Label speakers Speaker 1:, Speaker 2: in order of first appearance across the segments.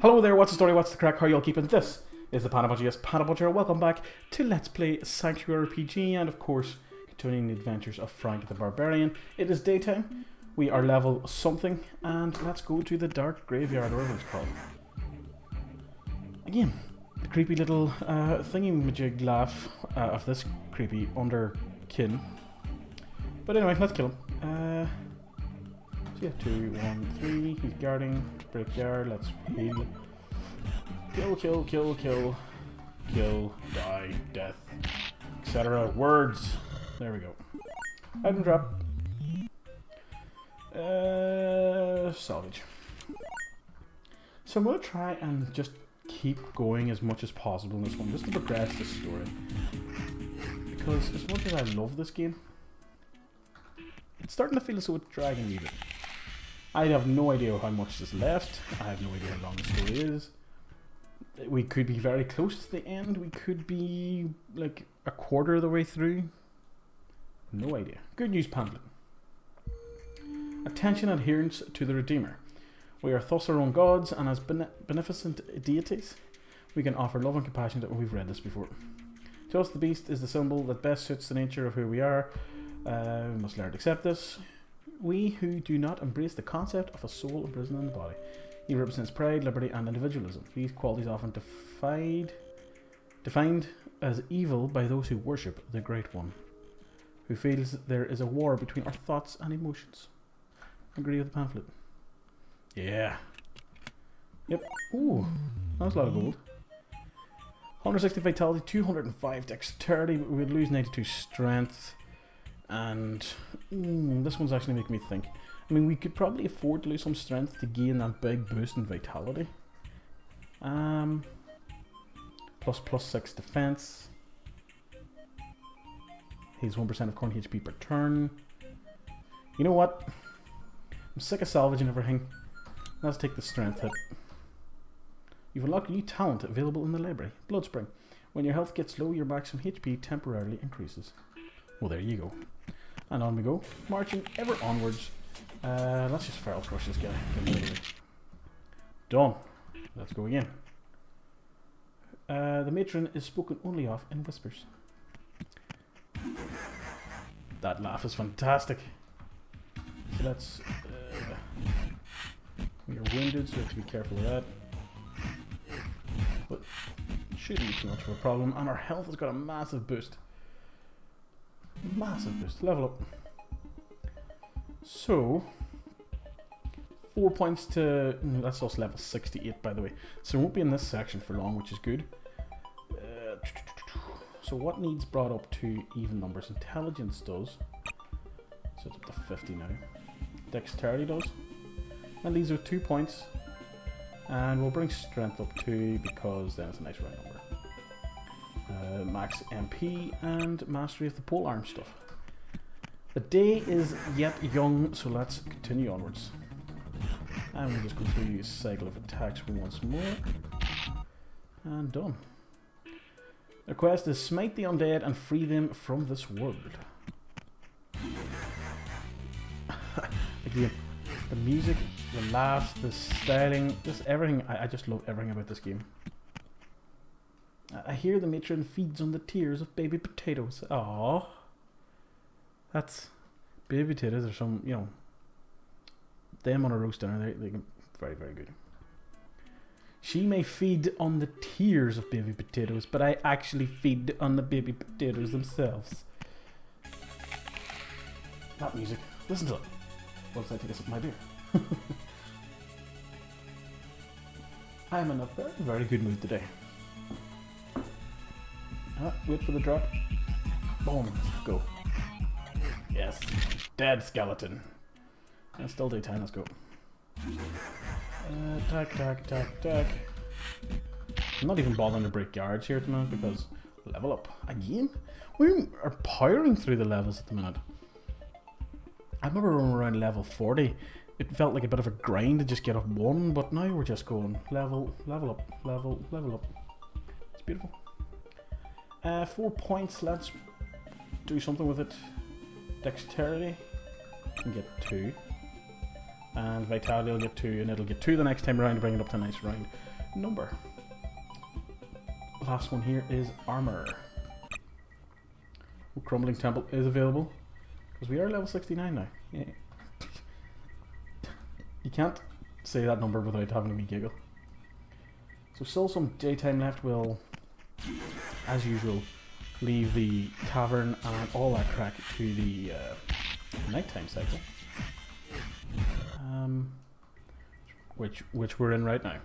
Speaker 1: Hello there, what's the story, what's the crack, how y'all keeping? This is the ThePandaPuncher, yes, ThePandaPuncher. Welcome back to Let's Play SanctuaryRPG and of course, continuing the adventures of Frank the Barbarian. It is daytime, we are level something, and let's go to the dark graveyard, or whatever it's called. Again, the creepy little thingy-majig laugh of this creepy underkin. But anyway, let's kill him. So yeah, 2, 1, 3, he's guarding, brickyard, let's heal. Kill, die, death, etc. Words. There we go. Item drop. Salvage. So I'm going to try and just keep going as much as possible in this one, just to progress the story. Because as much as I love this game, it's starting to feel as though it's dragging me a bit. I have no idea how much is left. I have no idea how long the story is. We could be very close to the end. We could be like a quarter of the way through. No idea. Good news pamphlet. Attention adherents to the Redeemer. We are thus our own gods, and as beneficent deities, we can offer love and compassion to... We've read this before. To us, the beast is the symbol that best suits the nature of who we are. We must learn to accept this. We who do not embrace the concept of a soul imprisoned in the body. He represents pride, liberty, and individualism. These qualities often defined as evil by those who worship the Great One, who feels there is a war between our thoughts and emotions. Agree with the pamphlet? Yeah. Yep. Ooh, that's a lot of gold. 160 vitality, 205 dexterity, but we'd lose 92 strength. And this one's actually making me think. I mean, we could probably afford to lose some strength to gain that big boost in vitality. Plus 6 defense. He's 1% of current HP per turn. You know what? I'm sick of salvaging everything. Let's take the strength hit. You've unlocked a new talent available in the library. Bloodspring. When your health gets low, your maximum HP temporarily increases. Well, there you go. And on we go, marching ever onwards. Let's just feral crush this guy. Done. Let's go again. The matron is spoken only of in whispers. That laugh is fantastic. So let's... we are wounded, so we have to be careful of that. But it shouldn't be too much of a problem. And our health has got a massive boost. Massive boost. Level up. So 4 points to... that's us level 68 by the way. So we won't be in this section for long, which is good. So what needs brought up to even numbers? Intelligence does. So it's up to 50 now. Dexterity does. And these are 2 points. And we'll bring strength up 2 because then it's a nice round number. Max MP and mastery of the polearm stuff. The day is yet young, so let's continue onwards. And we'll just go through a cycle of attacks once more. And done. The quest is smite the undead and free them from this world. Again, the music, the laughs, the styling, just everything. I just love everything about this game. I hear the matron feeds on the tears of baby potatoes. Aww. That's... baby potatoes are some, you know... them on a roast dinner, they can... very, very good. She may feed on the tears of baby potatoes, but I actually feed on the baby potatoes themselves. That music. Listen to it. Once I take a sip of my beer. I am in a very, very good mood today. Wait for the drop. Boom. Go. Yes. Dead skeleton. It's still daytime. Let's go. Attack. I'm not even bothering to break guards here at the minute because level up. Again? We are powering through the levels at the minute. I remember when we were around level 40. It felt like a bit of a grind to just get up one, but now we're just going level up, level up. It's beautiful. 4 points, let's do something with it. Dexterity, can get 2. And Vitality will get 2, and it'll get 2 the next time around to bring it up to a nice round. number. Last one here is armor. Crumbling Temple is available because we are level 69 now. Yeah. You can't say that number without having a wee giggle. So still some daytime left. We'll, as usual, leave the tavern and all that crack to the nighttime cycle, which we're in right now.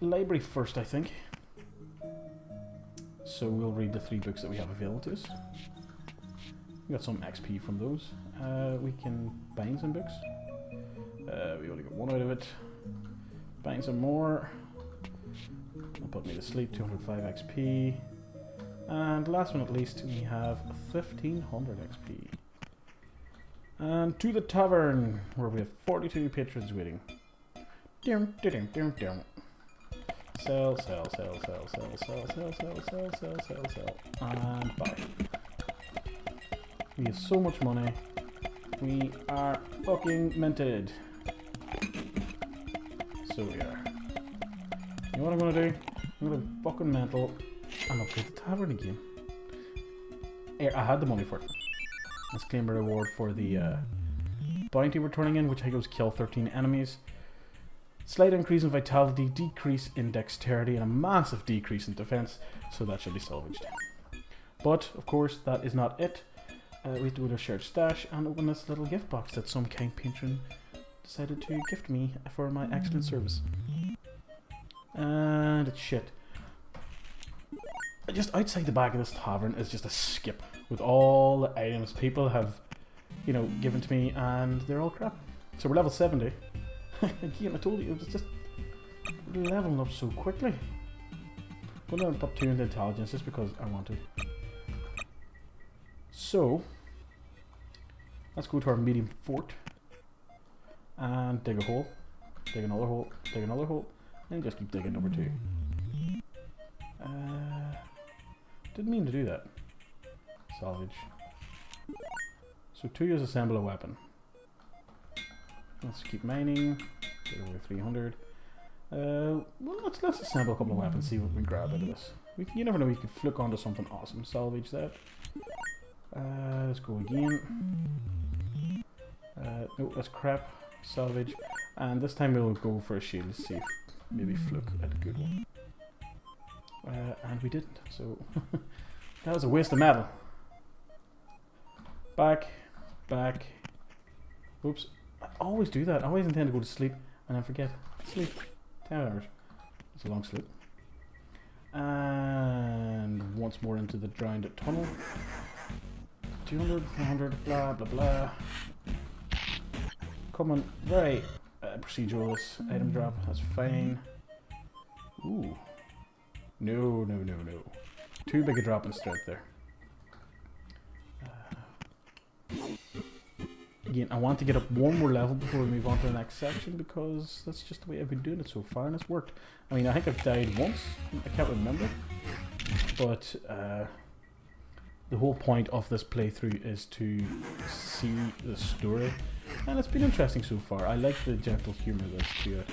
Speaker 1: Library first, I think. So we'll read the 3 books that we have available to us. We got some XP from those. We can bind some books. We only got 1 out of it. Bind some more. That'll put me to sleep. 205 XP. And last but not least, we have 1500 XP. And to the tavern, where we have 42 patrons waiting. Sell, sell, sell, sell, sell, sell, sell, sell, sell, sell, sell, sell, and buy. We have so much money. We are fucking minted. So we are. You know what I'm gonna do? I'm gonna fucking mental and upgrade the tavern again. Here, I had the money for it. Let's claim a reward for the bounty we're turning in, which I think was kill 13 enemies. Slight increase in vitality, decrease in dexterity, and a massive decrease in defense, so that should be salvaged. But, of course, that is not it. We have to go to a shared stash and open this little gift box that some kind patron decided to gift me for my excellent service. And it's shit. Just outside the back of this tavern is just a skip with all the items people have, you know, given to me, and they're all crap. So we're level 70. Again, I told you, it was just leveling up so quickly. I'm going to put 2 into intelligence just because I want to. So, let's go to our medium fort and dig a hole, dig another hole, dig another hole, and just keep digging number 2. Didn't mean to do that. Salvage. So 2 is assemble a weapon. Let's keep mining. Get over 300. Well, let's assemble a couple of weapons. See what we can grab out of this. You never know. We could flick onto something awesome. Salvage that. Let's go again. No, that's crap. Salvage. And this time we'll go for a shield. Let's see if maybe fluke at a good one. And we didn't. So that was a waste of metal. Back. Back. Oops. I always do that. I always intend to go to sleep and then forget. Sleep. 10 hours. It's a long sleep. And once more into the drowned tunnel. 200, 400, blah, blah, blah. Coming. Very procedural, this item drop. That's fine. Ooh. No, no, no, no. Too big a drop in strength there. Again, I want to get up 1 more level before we move on to the next section because that's just the way I've been doing it so far and it's worked. I mean, I think I've died once, I can't remember, but the whole point of this playthrough is to see the story, and it's been interesting so far. I like the gentle humour that's to it.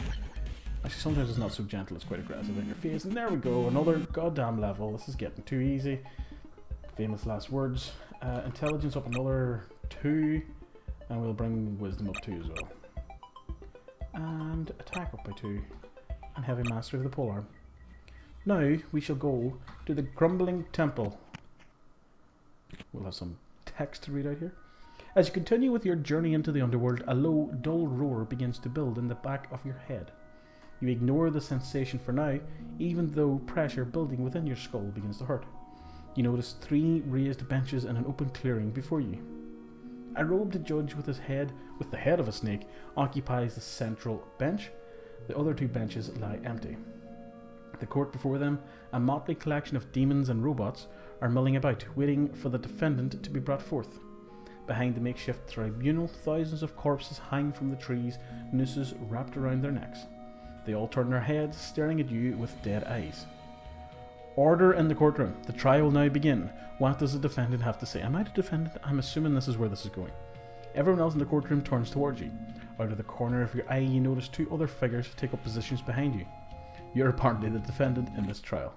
Speaker 1: Actually, sometimes it's not so gentle, it's quite aggressive in your face, and there we go, another goddamn level. This is getting too easy. Famous last words. Intelligence up another 2. And we'll bring wisdom up 2 as well. And attack up by 2. And heavy mastery of the polearm. Now we shall go to the Grumbling Temple. We'll have some text to read out here. As you continue with your journey into the underworld, a low, dull roar begins to build in the back of your head. You ignore the sensation for now, even though pressure building within your skull begins to hurt. You notice 3 raised benches in an open clearing before you. A robed judge with the head of a snake occupies the central bench. The other 2 benches lie empty. The court before them, a motley collection of demons and robots, are milling about, waiting for the defendant to be brought forth. Behind the makeshift tribunal, thousands of corpses hang from the trees, nooses wrapped around their necks. They all turn their heads, staring at you with dead eyes. Order in the courtroom. The trial will now begin. What does the defendant have to say? Am I the defendant? I'm assuming this is where this is going. Everyone else in the courtroom turns towards you. Out of the corner of your eye, you notice two other figures take up positions behind you. You're apparently the defendant in this trial.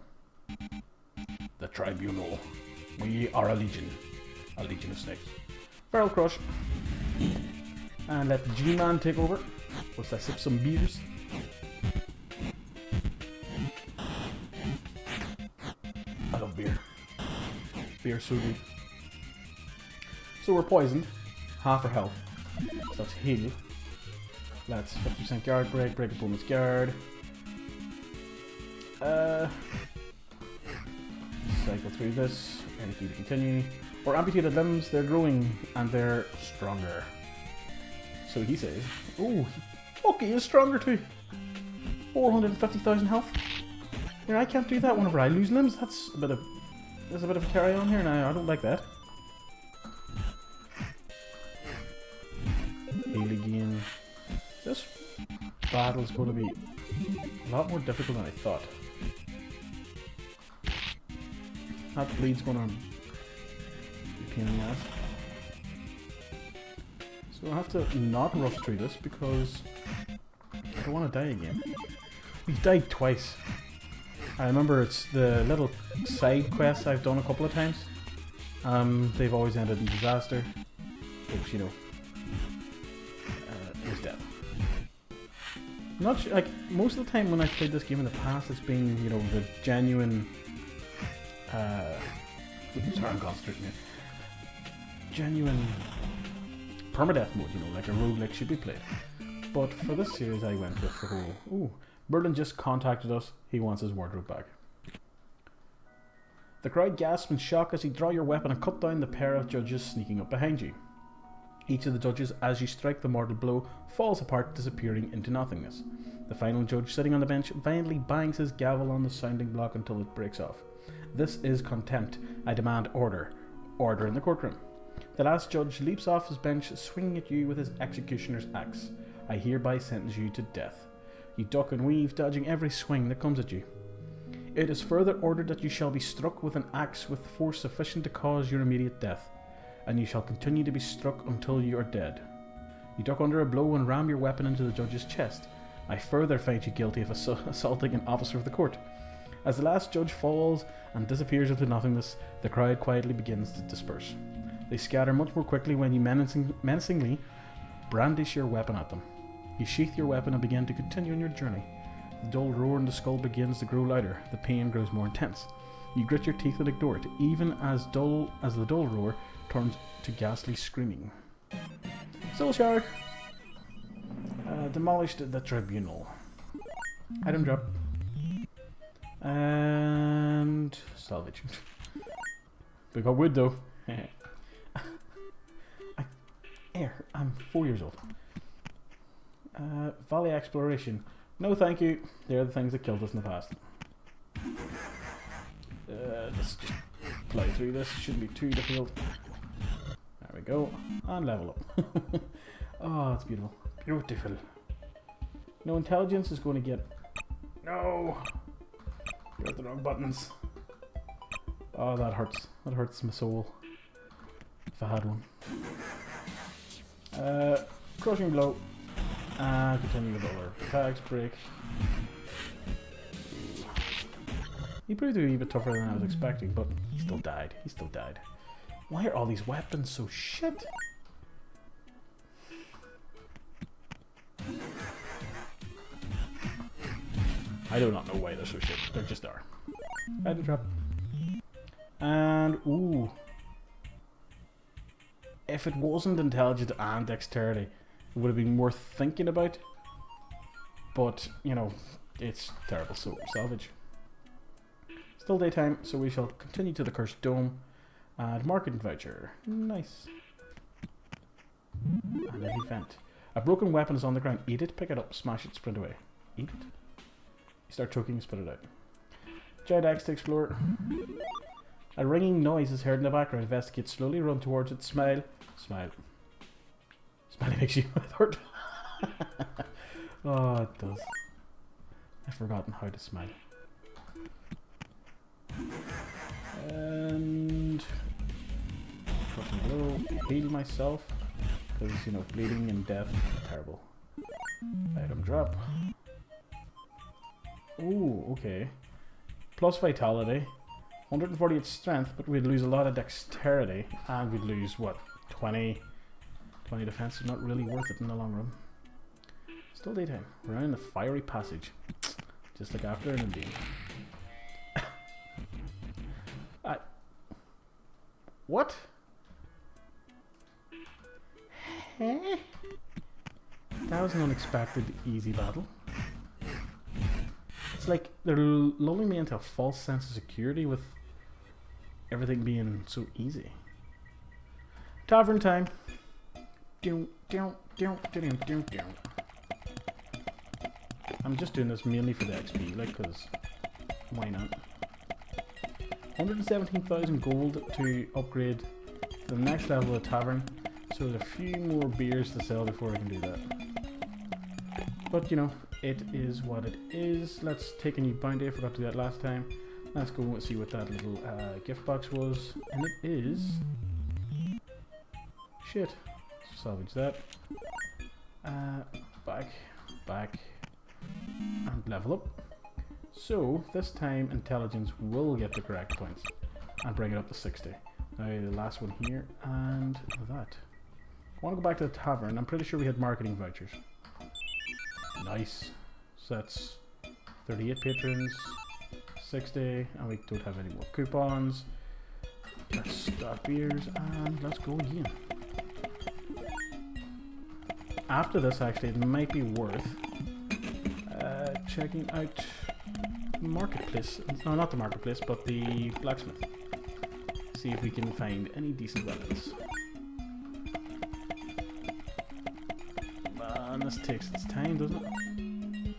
Speaker 1: The tribunal. We are a legion. A legion of snakes. Barrel crush. And let the G-Man take over. Whilst I sip some beers. I love beer. Beer's so good. So we're poisoned. Half our health. So let's heal. Let's 50% guard break. Break opponent's guard. Cycle through this. Anything to continue. Or amputated limbs, they're growing and they're stronger. So he says, oh, okay, he is stronger too. 450,000 health. Here, I can't do that whenever I lose limbs. There's a bit of a carry on here now. I don't like that. Heal again. This battle is going to be a lot more difficult than I thought. That bleed's going to be a pain in the ass. So I have to not rush through this because I don't want to die again. We've died twice. I remember it's the little side quests I've done a couple of times. They've always ended in disaster, which, you know, was death. Not sure, like, most of the time when I've played this game in the past, it's been, you know, the genuine, sorry, I'm concentrating here. Genuine permadeath mode, you know, like a roguelike should be played. But for this series, I went with the whole, ooh, Merlin just contacted us, he wants his wardrobe back. The crowd gasps in shock as you draw your weapon and cut down the pair of judges sneaking up behind you. Each of the judges, as you strike the mortal blow, falls apart, disappearing into nothingness. The final judge, sitting on the bench, violently bangs his gavel on the sounding block until it breaks off. This is contempt. I demand order. Order in the courtroom. The last judge leaps off his bench, swinging at you with his executioner's axe. I hereby sentence you to death. You duck and weave, dodging every swing that comes at you. It is further ordered that you shall be struck with an axe with force sufficient to cause your immediate death, and you shall continue to be struck until you are dead. You duck under a blow and ram your weapon into the judge's chest. I further find you guilty of assaulting an officer of the court. As the last judge falls and disappears into nothingness, the crowd quietly begins to disperse. They scatter much more quickly when you menacingly brandish your weapon at them. You sheath your weapon and begin to continue on your journey. The dull roar in the skull begins to grow louder. The pain grows more intense. You grit your teeth and ignore it, even as the dull roar turns to ghastly screaming. Soul Shard! Demolished the tribunal. Item drop. And salvage. We got wood though. I'm 4 years old. Valley exploration. No thank you. They're the things that killed us in the past. Let's just fly through this. Shouldn't be too difficult. There we go. And level up. Oh, it's beautiful. Beautiful. No intelligence is going to get... No! Press the wrong buttons. Oh, that hurts. That hurts my soul. If I had one. Crushing blow. And continue with other attacks. Break. He proved to be a bit tougher than I was expecting, but he still died. He still died. Why are all these weapons so shit? I do not know why they're so shit. They just are. Item drop. And, ooh. If it wasn't intelligence and dexterity, it would have been worth thinking about. But, you know, it's terrible. So, salvage. Still daytime, so we shall continue to the Cursed Dome. And marketing voucher. Nice. And an event. A broken weapon is on the ground. Eat it, pick it up, smash it, sprint away. Eat it. You start choking, spit it out. Giant axe to explore. A ringing noise is heard in the background. Investigate slowly, run towards it, smile. Smile. Smiley makes you hurt. Oh, it does. I've forgotten how to smile. And... Heal myself. Because, you know, bleeding and death are terrible. Item drop. Ooh, okay. Plus vitality. 148 strength, but we'd lose a lot of dexterity. And we'd lose, what, 20 defense? So not really worth it in the long run. Still daytime. We're in the fiery passage. Just like after an Indian. What? That was an unexpected easy battle. It's like they're lulling me into a false sense of security with everything being so easy. Tavern time. I'm just doing this mainly for the XP, like, because why not? 117,000 gold to upgrade to the next level of the tavern, so there's a few more beers to sell before I can do that. But you know, it is what it is. Let's take a new bounty. I forgot to do that last time. Let's go and see what that little gift box was, and it is shit. Salvage that. Back, and level up. So this time intelligence will get the correct points and bring it up to 60. Now the last one here and that. I want to go back to the tavern. I'm pretty sure we had marketing vouchers. Nice. So that's 38 patrons, 60, and we don't have any more coupons. Let's start beers and let's go again. After this, actually, it might be worth checking out marketplace. No, not the marketplace, but the blacksmith. See if we can find any decent weapons. And this takes its time, doesn't it?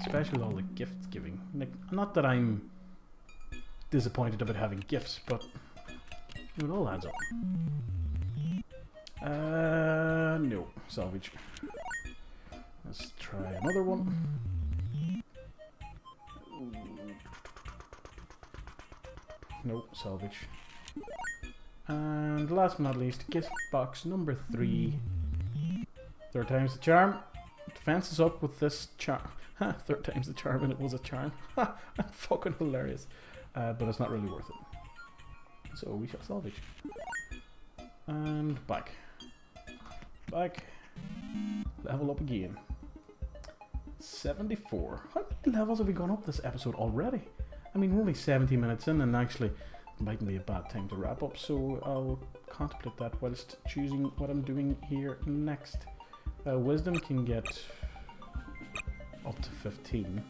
Speaker 1: Especially with all the gifts giving. Like, not that I'm disappointed about having gifts, but it all adds up. No, salvage. Let's try another one. No, salvage. And last but not least, gift box number 3. Third time's the charm. Defense is up with this charm. Third time's the charm, and it was a charm. Fucking hilarious. But it's not really worth it. So we shall salvage. And back. Level up again. 74. How many levels have we gone up this episode already? I mean, we're only 70 minutes in, and actually it mightn't be a bad time to wrap up, so I'll contemplate that whilst choosing what I'm doing here next. Wisdom can get up to 15.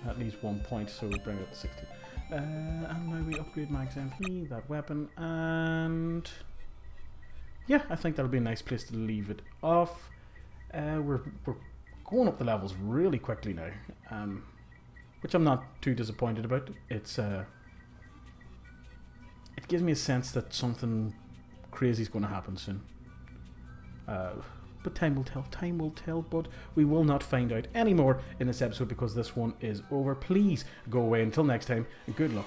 Speaker 1: At least 1 point, so we bring it up to 16. And now we upgrade Max MP, that weapon, and yeah, I think that'll be a nice place to leave it off. We're going up the levels really quickly now, which I'm not too disappointed about. It gives me a sense that something crazy is going to happen soon. But time will tell, but we will not find out anymore in this episode because this one is over. Please go away until next time, and good luck,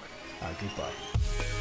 Speaker 1: goodbye.